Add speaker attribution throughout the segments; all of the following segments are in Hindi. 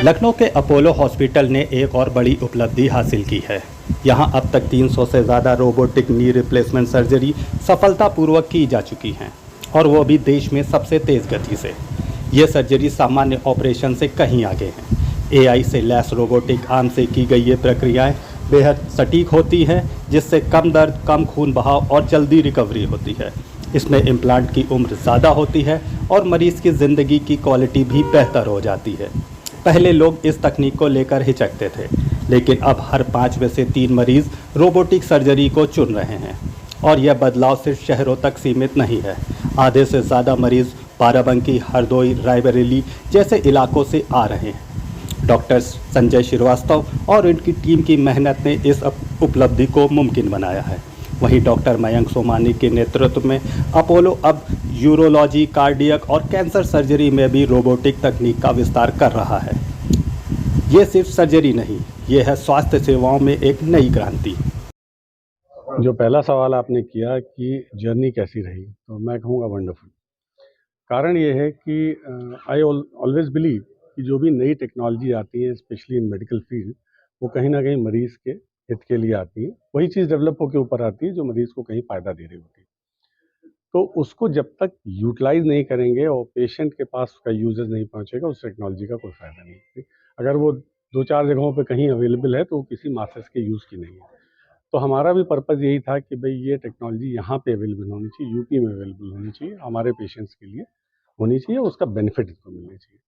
Speaker 1: लखनऊ के अपोलो हॉस्पिटल ने एक और बड़ी उपलब्धि हासिल की है। यहां अब तक 300 से ज़्यादा रोबोटिक नी रिप्लेसमेंट सर्जरी सफलतापूर्वक की जा चुकी हैं, और वो भी देश में सबसे तेज़ गति से। ये सर्जरी सामान्य ऑपरेशन से कहीं आगे हैं। एआई से लैस रोबोटिक आर्म से की गई ये प्रक्रियाएं बेहद सटीक होती हैं, जिससे कम दर्द, कम खून बहाव और जल्दी रिकवरी होती है। इसमें इम्प्लांट की उम्र ज़्यादा होती है और मरीज़ की ज़िंदगी की क्वालिटी भी बेहतर हो जाती है। पहले लोग इस तकनीक को लेकर हिचकते थे, लेकिन अब हर 5 में से 3 मरीज़ रोबोटिक सर्जरी को चुन रहे हैं। और यह बदलाव सिर्फ शहरों तक सीमित नहीं है। आधे से ज़्यादा मरीज़ बाराबंकी, हरदोई, रायबरेली जैसे इलाकों से आ रहे हैं। डॉक्टर संजय श्रीवास्तव और उनकी टीम की मेहनत ने इस उपलब्धि को मुमकिन बनाया है। वहीं डॉक्टर मयंक सोमानी के नेतृत्व में अपोलो अब यूरोलॉजी, कार्डियक और कैंसर सर्जरी में भी रोबोटिक तकनीक का विस्तार कर रहा है। ये सिर्फ सर्जरी नहीं, ये है स्वास्थ्य सेवाओं में एक नई क्रांति।
Speaker 2: जो पहला सवाल आपने किया कि जर्नी कैसी रही, तो मैं कहूँगा वंडरफुल। कारण ये है कि आई ऑलवेज बिलीव कि जो भी नई टेक्नोलॉजी आती है, स्पेशली इन मेडिकल फील्ड, वो कहीं ना कहीं मरीज़ के हित के लिए आती है। वही चीज़ डेवलप होकर ऊपर आती है जो मरीज़ को कहीं फ़ायदा दे रही होती है। तो उसको जब तक यूटिलाइज नहीं करेंगे और पेशेंट के पास उसका यूजेस नहीं पहुंचेगा, उस टेक्नोलॉजी का कोई फ़ायदा नहीं है। अगर वो 2-4 जगहों पे कहीं अवेलेबल है तो वो किसी मासेस के यूज़ की नहीं है। तो हमारा भी पर्पज़ यही था कि भाई ये टेक्नोलॉजी यहाँ पे अवेलेबल होनी चाहिए, यूपी में अवेलेबल होनी चाहिए, हमारे पेशेंट्स के लिए होनी चाहिए, उसका बेनिफिट इसको मिलना चाहिए।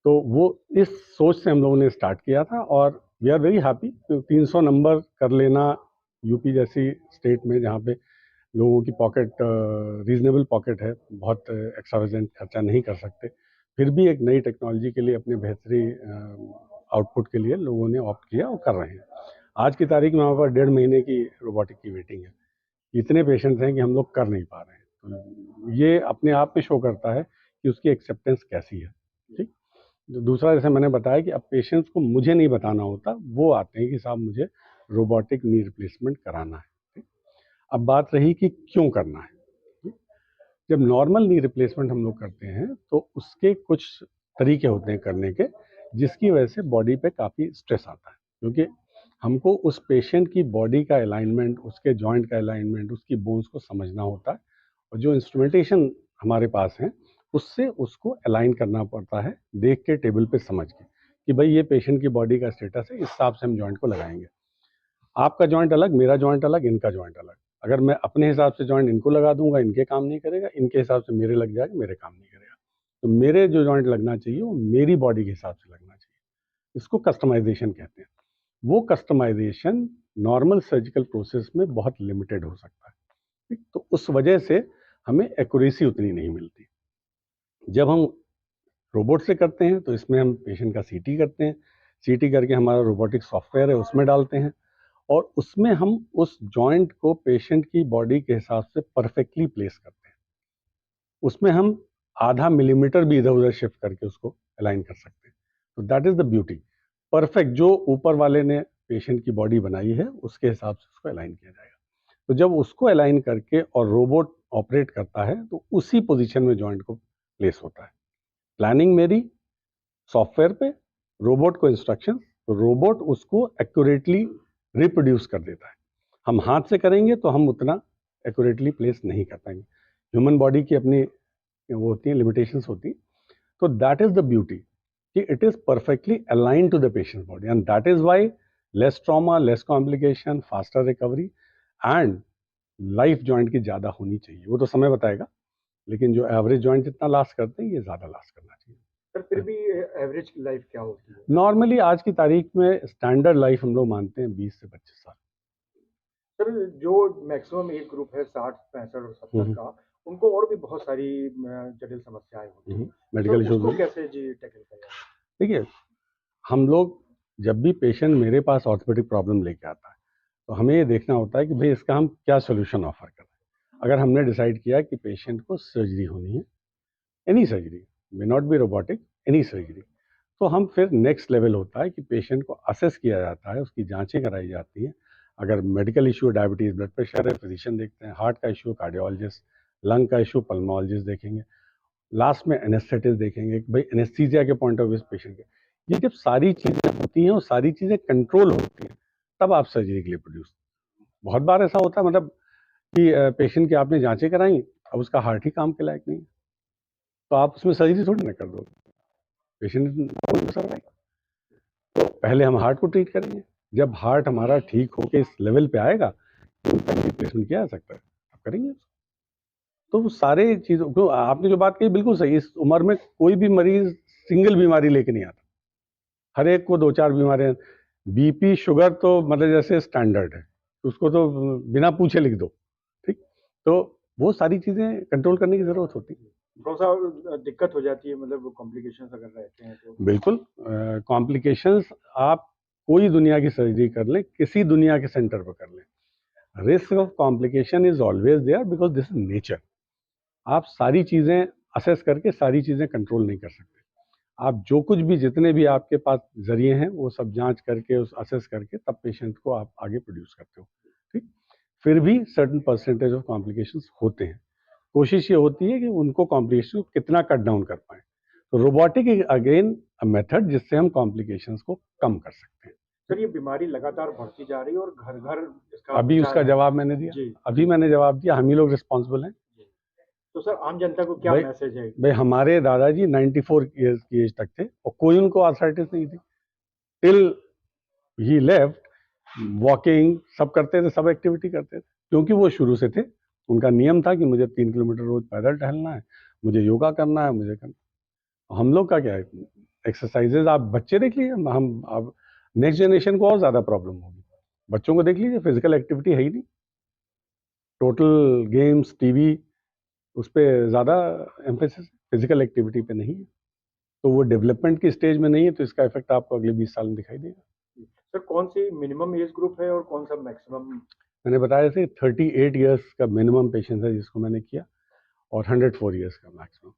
Speaker 2: तो वो इस सोच से हम लोगों ने स्टार्ट किया था और we are very happy. 300 number कर लेना यूपी जैसी स्टेट में, जहाँ पे लोगों की पॉकेट रीजनेबल पॉकेट है, बहुत एक्स्ट्रावेजेंट खर्चा नहीं कर सकते, फिर भी एक नई टेक्नोलॉजी के लिए, अपने बेहतरीन आउटपुट के लिए लोगों ने ऑप्ट किया और कर रहे हैं। आज की तारीख में हमारे पास 1.5 महीने की रोबोटिक की वेटिंग है। इतने पेशेंट्स हैं कि हम लोग कर नहीं पा रहे हैं। तो ये अपने आप में शो करता है कि उसकी एक्सेप्टेंस कैसी है। ठीक। दूसरा, जैसे मैंने बताया कि अब पेशेंट्स को मुझे नहीं बताना होता, वो आते हैं कि साहब मुझे रोबोटिक नी रिप्लेसमेंट कराना है। ठीक? अब बात रही कि क्यों करना है। ठीक? जब नॉर्मल नी रिप्लेसमेंट हम लोग करते हैं तो उसके कुछ तरीके होते हैं करने के, जिसकी वजह से बॉडी पे काफ़ी स्ट्रेस आता है, क्योंकि हमको उस पेशेंट की बॉडी का अलाइनमेंट, उसके जॉइंट का अलाइनमेंट, उसकी बोन्स को समझना होता है, और जो इंस्ट्रूमेंटेशन हमारे पास है उससे उसको अलाइन करना पड़ता है, देख के, टेबल पे समझ के कि भाई ये पेशेंट की बॉडी का स्टेटस है, इस हिसाब से हम जॉइंट को लगाएंगे। आपका जॉइंट अलग, मेरा जॉइंट अलग, इनका जॉइंट अलग। अगर मैं अपने हिसाब से जॉइंट इनको लगा दूंगा, इनके काम नहीं करेगा, इनके हिसाब से मेरे लग जाएगा, मेरे काम नहीं करेगा। तो मेरे जो जॉइंट लगना चाहिए वो मेरी बॉडी के हिसाब से लगना चाहिए। इसको कस्टमाइजेशन कहते हैं। वो कस्टमाइजेशन नॉर्मल सर्जिकल प्रोसेस में बहुत लिमिटेड हो सकता है। ठीक? तो उस वजह से हमें एक्यूरेसी उतनी नहीं मिलती। जब हम रोबोट से करते हैं तो इसमें हम पेशेंट का सीटी करते हैं, सीटी करके हमारा रोबोटिक सॉफ्टवेयर है उसमें डालते हैं, और उसमें हम उस जॉइंट को पेशेंट की बॉडी के हिसाब से परफेक्टली प्लेस करते हैं। उसमें हम आधा मिलीमीटर भी इधर उधर शिफ्ट करके उसको अलाइन कर सकते हैं। तो that is the beauty. Perfect जो ऊपर वाले ने पेशेंट की बॉडी बनाई है उसके हिसाब से उसको अलाइन किया जाएगा। तो जब उसको अलाइन करके और रोबोट ऑपरेट करता है तो उसी पोजीशन में जॉइंट को प्लेस होता है। प्लानिंग मेरी सॉफ्टवेयर पे, रोबोट को इंस्ट्रक्शन, तो रोबोट उसको एक्यूरेटली रिप्रोड्यूस कर देता है। हम हाथ से करेंगे तो हम उतना एक्यूरेटली प्लेस नहीं कर पाएंगे, ह्यूमन बॉडी की अपनी वो होती है, लिमिटेशंस होती हैं। तो दैट इज द ब्यूटी कि it is perfectly align to the patient body, and that is why less trauma, less complication, faster recovery, and life joint की ज़्यादा होनी चाहिए। वो तो समय बताएगा, लेकिन जो एवरेज जॉइंट जितना लास्ट करते हैं ये ज़्यादा लास्ट करना चाहिए।
Speaker 3: सर फिर भी एवरेज लाइफ क्या होती है?
Speaker 2: नॉर्मली आज की तारीख में स्टैंडर्ड लाइफ हम लोग मानते हैं 20 से 25 साल।
Speaker 3: सर जो मैक्सिमम एज ग्रुप है 60, 65 और 70 का, उनको और भी बहुत सारी जटिल समस्याएं होती हैं,
Speaker 2: मेडिकल इश्यूज
Speaker 3: उसको कैसे जी टैकल करें?
Speaker 2: देखिए, हम लोग जब भी पेशेंट मेरे पास ऑर्थोपेडिक प्रॉब्लम लेके आता है तो हमें ये देखना होता है कि भाई इसका हम क्या सोल्यूशन ऑफर करें। अगर हमने डिसाइड किया कि पेशेंट को सर्जरी होनी है, any surgery, may not be robotic, any surgery, तो हम फिर नेक्स्ट लेवल होता है कि पेशेंट को असेस किया जाता है, उसकी जांचें कराई जाती हैं। अगर medical issue, diabetes, blood pressure है, फिजिशियन देखते हैं। हार्ट का इशू, कार्डियोलॉजिस्ट। लंग का इशू, पल्मोलॉजिस्ट देखेंगे। लास्ट में एनेस्थेटिस्ट देखेंगे कि भाई एनेस्थीसिया के पॉइंट ऑफ व्यू पेशेंट के ये जब सारी चीज़ें होती हैं और सारी चीज़ें कंट्रोल होती हैं, तब आप सर्जरी के लिए प्रोड्यूस। बहुत बार ऐसा होता है मतलब कि पेशेंट की आपने जांचें कराई, अब उसका हार्ट ही काम के लायक नहीं है, तो आप उसमें सर्जरी थोड़ी ना कर दो, पेशेंट तो पहले हम हार्ट को ट्रीट करेंगे। जब हार्ट हमारा ठीक होके इस लेवल पे आएगा तो रिप्लेसमेंट किया जा सकता है, आप करेंगे उसको। तो वो सारे चीज़ों को आपने जो बात कही बिल्कुल सही, इस उम्र में कोई भी मरीज सिंगल बीमारी लेके नहीं आता, हर एक को 2-4 बीमारियां, बीपी शुगर तो मतलब जैसे स्टैंडर्ड है, उसको तो बिना पूछे लिख दो, ठीक। तो वो सारी चीज़ें कंट्रोल करने की ज़रूरत होती है।
Speaker 3: थोड़ा सा दिक्कत हो जाती है, मतलब कॉम्प्लिकेशंस अगर रहते हैं तो।
Speaker 2: बिल्कुल, कॉम्प्लिकेशंस आप कोई दुनिया की सर्जरी कर लें, किसी दुनिया के सेंटर पर कर लें, risk of complication is always there because this is nature. आप सारी चीज़ें असेस करके सारी चीज़ें कंट्रोल नहीं कर सकते। आप जो कुछ भी जितने भी आपके पास जरिए हैं वो सब जांच करके उस असेस करके तब पेशेंट को आप आगे प्रोड्यूस करते हो, ठीक। फिर भी सर्टेन परसेंटेज ऑफ कॉम्प्लिकेशंस होते हैं। कोशिश ये होती है कि उनको कॉम्प्लिकेशन को कितना कट डाउन कर पाएँ। तो robotic is again a method जिससे हम कॉम्प्लिकेशंस को कम कर सकते हैं।
Speaker 3: सर ये बीमारी लगातार बढ़ती जा रही है और घर घर इसका
Speaker 2: अभी
Speaker 3: प्रचार
Speaker 2: उसका
Speaker 3: है।
Speaker 2: जवाब मैंने दिया,
Speaker 3: जी
Speaker 2: अभी मैंने जवाब दिया, हम ही लोग रिस्पॉन्सिबल हैं।
Speaker 3: तो सर आम जनता को क्या
Speaker 2: भाई
Speaker 3: मैसेज है?
Speaker 2: भाई हमारे दादाजी 94 ईयर्स की एज तक थे और कोई उनको आर्थराइटिस नहीं थी, टिल ही लेफ्ट। वॉकिंग सब करते थे, सब एक्टिविटी करते थे, क्योंकि वो शुरू से थे। उनका नियम था कि मुझे 3 किलोमीटर रोज पैदल टहलना है, मुझे योगा करना है, मुझे करना। हम लोग का क्या है, एक्सरसाइजेज आप बच्चे देख लीजिए, हम अब नेक्स्ट जनरेशन को और ज़्यादा प्रॉब्लम होगी। बच्चों को देख लीजिए, फिजिकल एक्टिविटी है ही नहीं, टोटल गेम्स टीवी उस पर ज़्यादा एम्फेसिस, फिजिकल एक्टिविटी पे नहीं है। तो वो डेवलपमेंट की स्टेज में नहीं है, तो इसका इफेक्ट आपको अगले 20 साल में दिखाई देगा।
Speaker 3: सर कौन सी मिनिमम एज ग्रुप है और कौन सा मैक्सिमम?
Speaker 2: मैंने बताया जैसे 38 ईयर्स का मिनिमम पेशेंट है जिसको मैंने किया, और 104 ईयर्स का मैक्सिमम।